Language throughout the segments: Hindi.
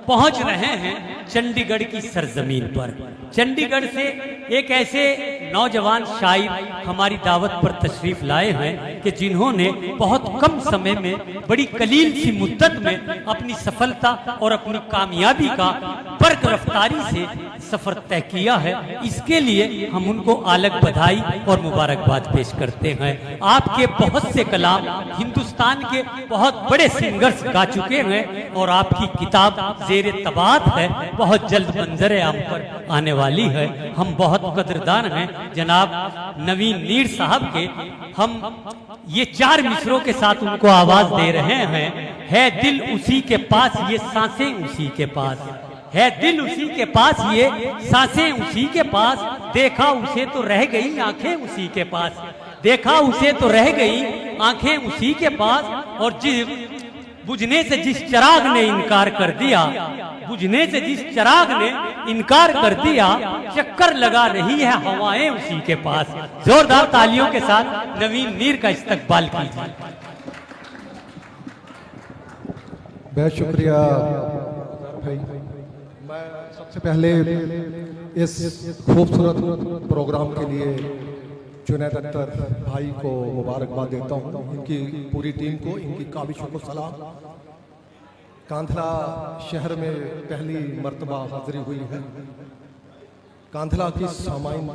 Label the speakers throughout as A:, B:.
A: पहुंच रहे हैं चंडीगढ़ की सरजमीन पर। चंडीगढ़ से एक ऐसे नौजवान शायर हमारी दावत पर तशरीफ लाए हैं कि जिन्होंने बहुत कम समय में, बड़ी कलील सी मुद्दत में अपनी सफलता और अपनी कामयाबी का बर्क रफ्तारी से सफर तय किया है। इसके लिए हम उनको आलग बधाई और मुबारकबाद पेश करते हैं। आपके बहुत से कलाम हिंदुस्तान के बहुत बड़े सिंगर्स गा चुके हैं और आपकी किताब ज़ेरे तबात है, बहुत जल्द मंजर आम पर आने वाली है। हम बहुत कदरदान हैं जनाब नवीन नीर साहब के। हम ये 4 मिसरों के साथ उनको आवाज दे रहे हैं। है दिल उसी के पास, ये सांसें उसी के पास है, दिल उसी के पास, ये सांसें उसी के पास। देखा उसे तो रह गई आंखें उसी के पास, देखा उसे तो रह गई आंखें उसी के पास। और बुझने से जिस चिराग ने इनकार कर दिया, बुझने से जिस चिराग ने इनकार कर दिया, चक्कर लगा रही है हवाएं उसी के पास। जोरदार तालियों के साथ नवीन नीर का इस्तकबाल कीजिए।
B: बहुत शुक्रिया भाई। मैं सबसे पहले इस खूबसूरत प्रोग्राम के लिए जुनैद अख्तर भाई को मुबारकबाद देता हूँ, इनकी पूरी टीम को, इनकी काविशों को सलाम। कांधला शहर में पहली मर्तबा हाजिरी हुई है। कांधला की सामाइन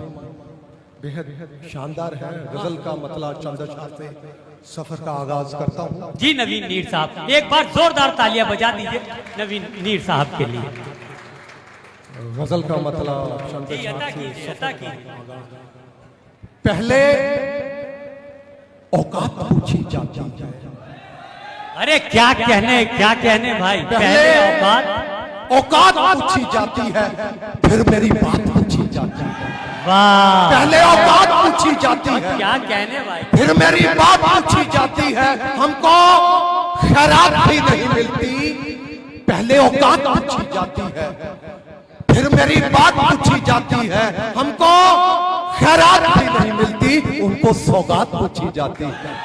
B: बेहद शानदार है। गजल का मतला चंद अशआर से सफर का आगाज करता हूँ।
A: जी नवीन नीर साहब, एक बार जोरदार तालियां बजा दीजिए नवीन नीर साहब के लिए।
B: गजल का मतला चंद अशआर से सफर का आगाज। पहले औकात पूछी जाती है।
A: अरे क्या कहने भाई, पहले
B: औकात पूछी जाती है, फिर मेरी बात पूछी जाती है।
A: वाह,
B: पहले औकात पूछी जाती है,
A: क्या कहने भाई,
B: फिर मेरी बात पूछी जाती है। हमको खैरात भी नहीं मिलती। पहले औकात पूछी जाती है, फिर मेरी बात पूछी जाती है। हमको खैरात भी नहीं मिलती, उनको सौगात पूछी जाती है।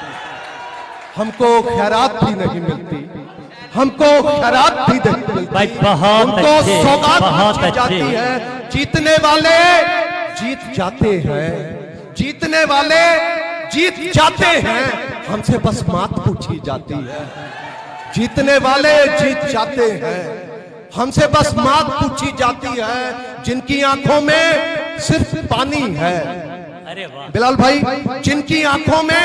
B: हमको खैरात भी नहीं मिलती, हमको खैरात भी नहीं मिलती
A: भाई, बहुत
B: उनको
A: अच्छे,
B: सौगात
A: बहुत
B: पूछी जाती
A: अच्छे।
B: है। जीतने वाले जीत जाते हैं, जीतने वाले जीत जाते हैं, हमसे बस मात पूछी जाती है। जीतने वाले जीत जाते हैं, हमसे बस मात पूछी जाती है। जिनकी आंखों में सिर्फ पानी है,
A: अरे वाह
B: बिलाल भाई, जिनकी आंखों में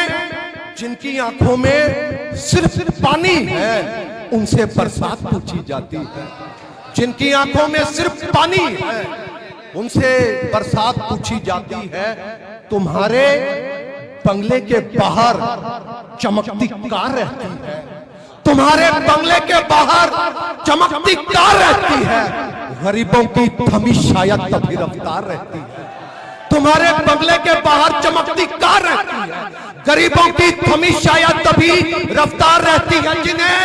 B: सिर्फ पानी है, उनसे बरसात पूछी जाती है। जिनकी आंखों में सिर्फ पानी है, उनसे बरसात पूछी जाती है। तुम्हारे बंगले के बाहर चमकती कार रहती है, तुम्हारे बंगले के बाहर चमकती कार रहती है। गरीबों की थमी शायद तभी रफ्तार रहती है। तुम्हारे बंगले के बाहर चमकती कार रहती है, गरीबों की थमी शायद तभी रफ्तार रहती है। जिन्हें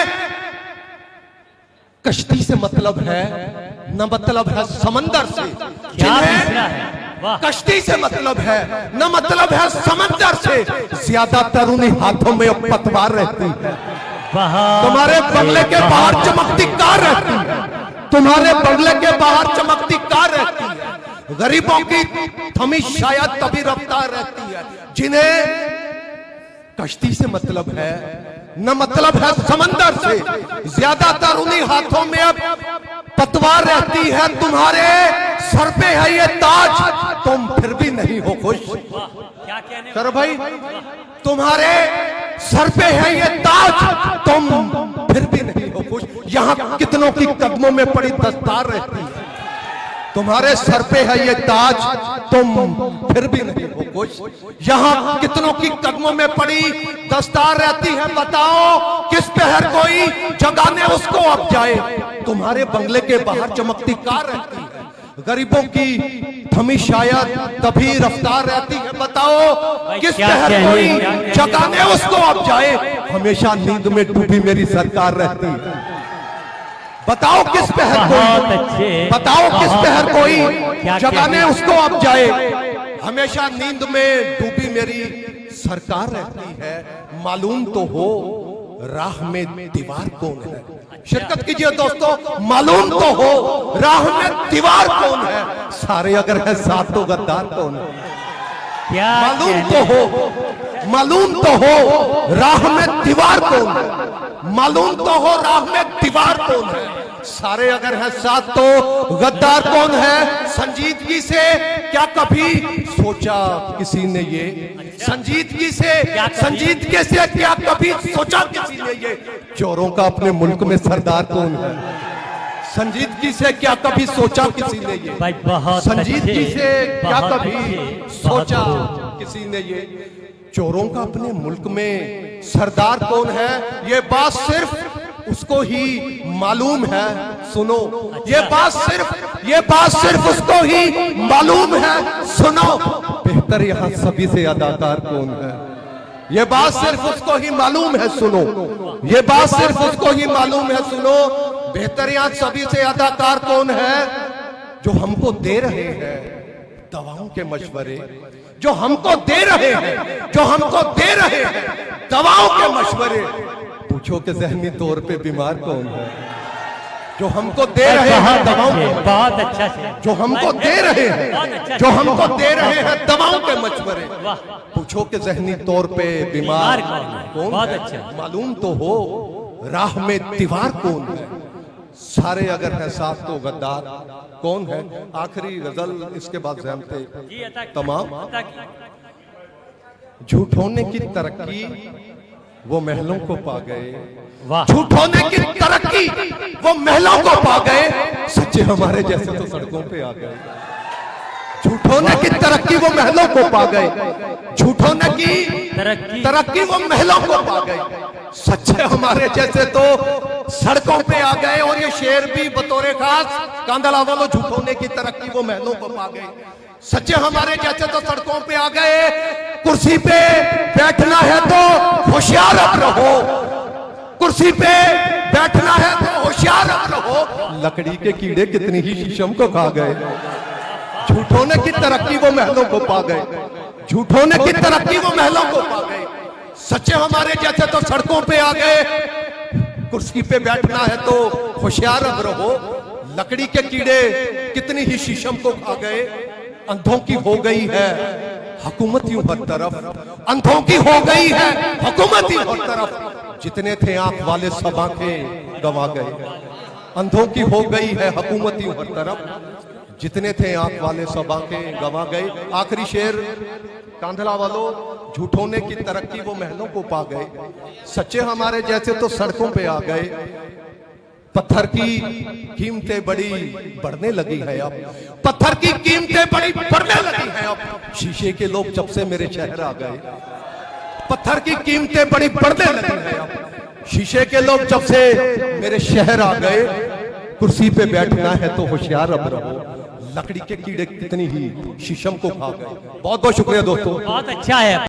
B: कश्ती से मतलब है, न मतलब है समंदर से। जिन्हें कश्ती से मतलब है, न मतलब है समंदर से। ज्यादातर उन्हीं हाथों में पतवार रहती है। तुम्हारे बंगले के बाहर चमकती कार रहती है, तुम्हारे बंगले के बाहर चमकती कार रहती है। गरीबों की थमी शायद तभी रफ्तार रहती है। जिन्हें कश्ती से मतलब है, न मतलब है समंदर से। ज्यादातर उन्हीं हाथों में अब पतवार रहती है। तुम्हारे सर पे है ये ताज, तुम फिर भी नहीं हो खुश।
A: क्या कहने
B: सर भाई, तुम्हारे सर पे है ये ताज, तुम फिर भी नहीं हो खुश। यहाँ कितनों की कदमों में पड़ी दस्तार रहती है। तुम्हारे सर पे है ये ताज, तुम फिर भी नहीं हो खुश। यहाँ कितनों की कदमों में पड़ी दस्तार रहती है। बताओ किस पहर कोई जगाने उसको अब जाए। तुम्हारे बंगले के बाहर चमकती कार रहती है, गरीबों की थमी शायद तभी रफ्तार रहती है। बताओ किस पहर कोई जगाने उसको अब जाए। हमेशा नींद में डूबी मेरी सरकार रहती है। बताओ किस पहर कोई, बताओ किस पहर कोई जगाने उसको अब जाए। हमेशा नींद में डूबी मेरी सरकार रहती है। मालूम तो हो राह में दीवार कौन है। शिरकत कीजिए दोस्तों। मालूम तो हो राह में दीवार कौन है, सारे अगर है साथ तो गद्दार कौन है।
A: क्या
B: मालूम तो हो, मालूम तो हो राह में दीवार कौन है, मालूम तो हो राह में दीवार कौन है, सारे अगर है साथ तो गद्दार कौन है। संजीदगी से क्या कभी सोचा किसी ने ये, संजीदगी से, संजीदगी से क्या कभी सोचा किसी ने ये, चोरों का अपने मुल्क में सरदार कौन है। संजीदगी से क्या कभी सोचा किसी ने ये,
A: भाई बहुत
B: संजीदगी
A: अच्छे,
B: से क्या
A: बहुत
B: कभी
A: अच्छे,
B: सोचा
A: बहुत
B: किसी ने ये, चोरों का अपने मुल्क में सरदार कौन है, ये बात सिर्फ उसको ही मालूम है। सुनो, ये बात सिर्फ उसको ही मालूम है। सुनो, बेहतर यहाँ सभी से अदाकार कौन है, ये बात सिर्फ उसको ही मालूम है। सुनो, ये बात सिर्फ उसको ही मालूम है। सुनो, बेहतर यहाँ सभी से अदाकार कौन है, जो हमको दे रहे हैं दवाओं के मशवरे, जो हमको दे रहे हैं, जो हमको दे रहे हैं दवाओं के मशवरे। पूछो कि ज़हनी तौर पे बीमार कौन है, जो हमको दे रहे हैं दवाओं के,
A: बहुत अच्छा से,
B: जो हमको दे रहे हैं, जो हमको दे रहे हैं दवाओं के मशवरे। पूछो कि ज़हनी तौर पे बीमार कौन
A: बहुत
B: है,
A: अच्छा।
B: मालूम तो हो राह में दीवार कौन है, सारे अगर है साथ तो गद्दार कौन है। आखिरी गजल इसके बाद ज़हमते तमाम। झूठ होने की तरक्की वो महलों को पा गए,
A: वाह,
B: झूठ होने की तरक्की वो महलों को पा गए, सच्चे हमारे जैसे तो सड़कों पे आ गए। झूठ होने की तरक्की वो महलों को पा गए, झूठ होने की तरक्की वो महलों को पा गए, सच्चे हमारे जैसे तो सड़कों पे आ गए। और ये शेर भी बतौरे खास कांदला वालों, झूठ होने की तरक्की वो महलों को पा गए, सच्चे हमारे जैसे तो सड़कों पे आ गए। कुर्सी पे बैठना है तो होशियार अब रहो, कुर्सी पे बैठना है तो होशियार अब रहो, लकड़ी के कीड़े कितनी ही शीशम को खा गए। झूठ होने की तरक्की वो महलों को पा गए, झूठ होने की तरक्की वो महलों को पा गए, सच्चे हमारे जैसे तो सड़कों पे आ गए। कुर्सी पे बैठना है तो होशियार अब रहो, लकड़ी के कीड़े कितनी ही शीशम को खा गए। अंधों की हो गई है हुकूमत यूं हर तरफ, अंधों की हो गई है हुकूमत यूं हर तरफ, जितने थे आंख वाले सब आंखें गंवा गए। अंधों की हो गई है हुकूमत यूं हर तरफ, जितने थे आंख वाले सब आंखें गंवा गए। आखिरी शेर कांधला वालों, झूठ होने की तरक्की वो महलों को पा गए, सच्चे हमारे जैसे तो सड़कों पे आ गए। पत्थर की कीमतें बड़ी बढ़ने लगी है अब, पत्थर की कीमतें बड़ी बढ़ने लगी है अब, शीशे के लोग जब से मेरे शहर आ गए। पत्थर की कीमतें बड़ी बढ़ने लगी है अब, शीशे के लोग जब से मेरे शहर आ गए। कुर्सी पे बैठना है तो होशियार अब रहो, लकड़ी के कीड़े कितनी ही शीशम को खा गए। बहुत बहुत शुक्रिया दोस्तों।
A: बहुत अच्छा है।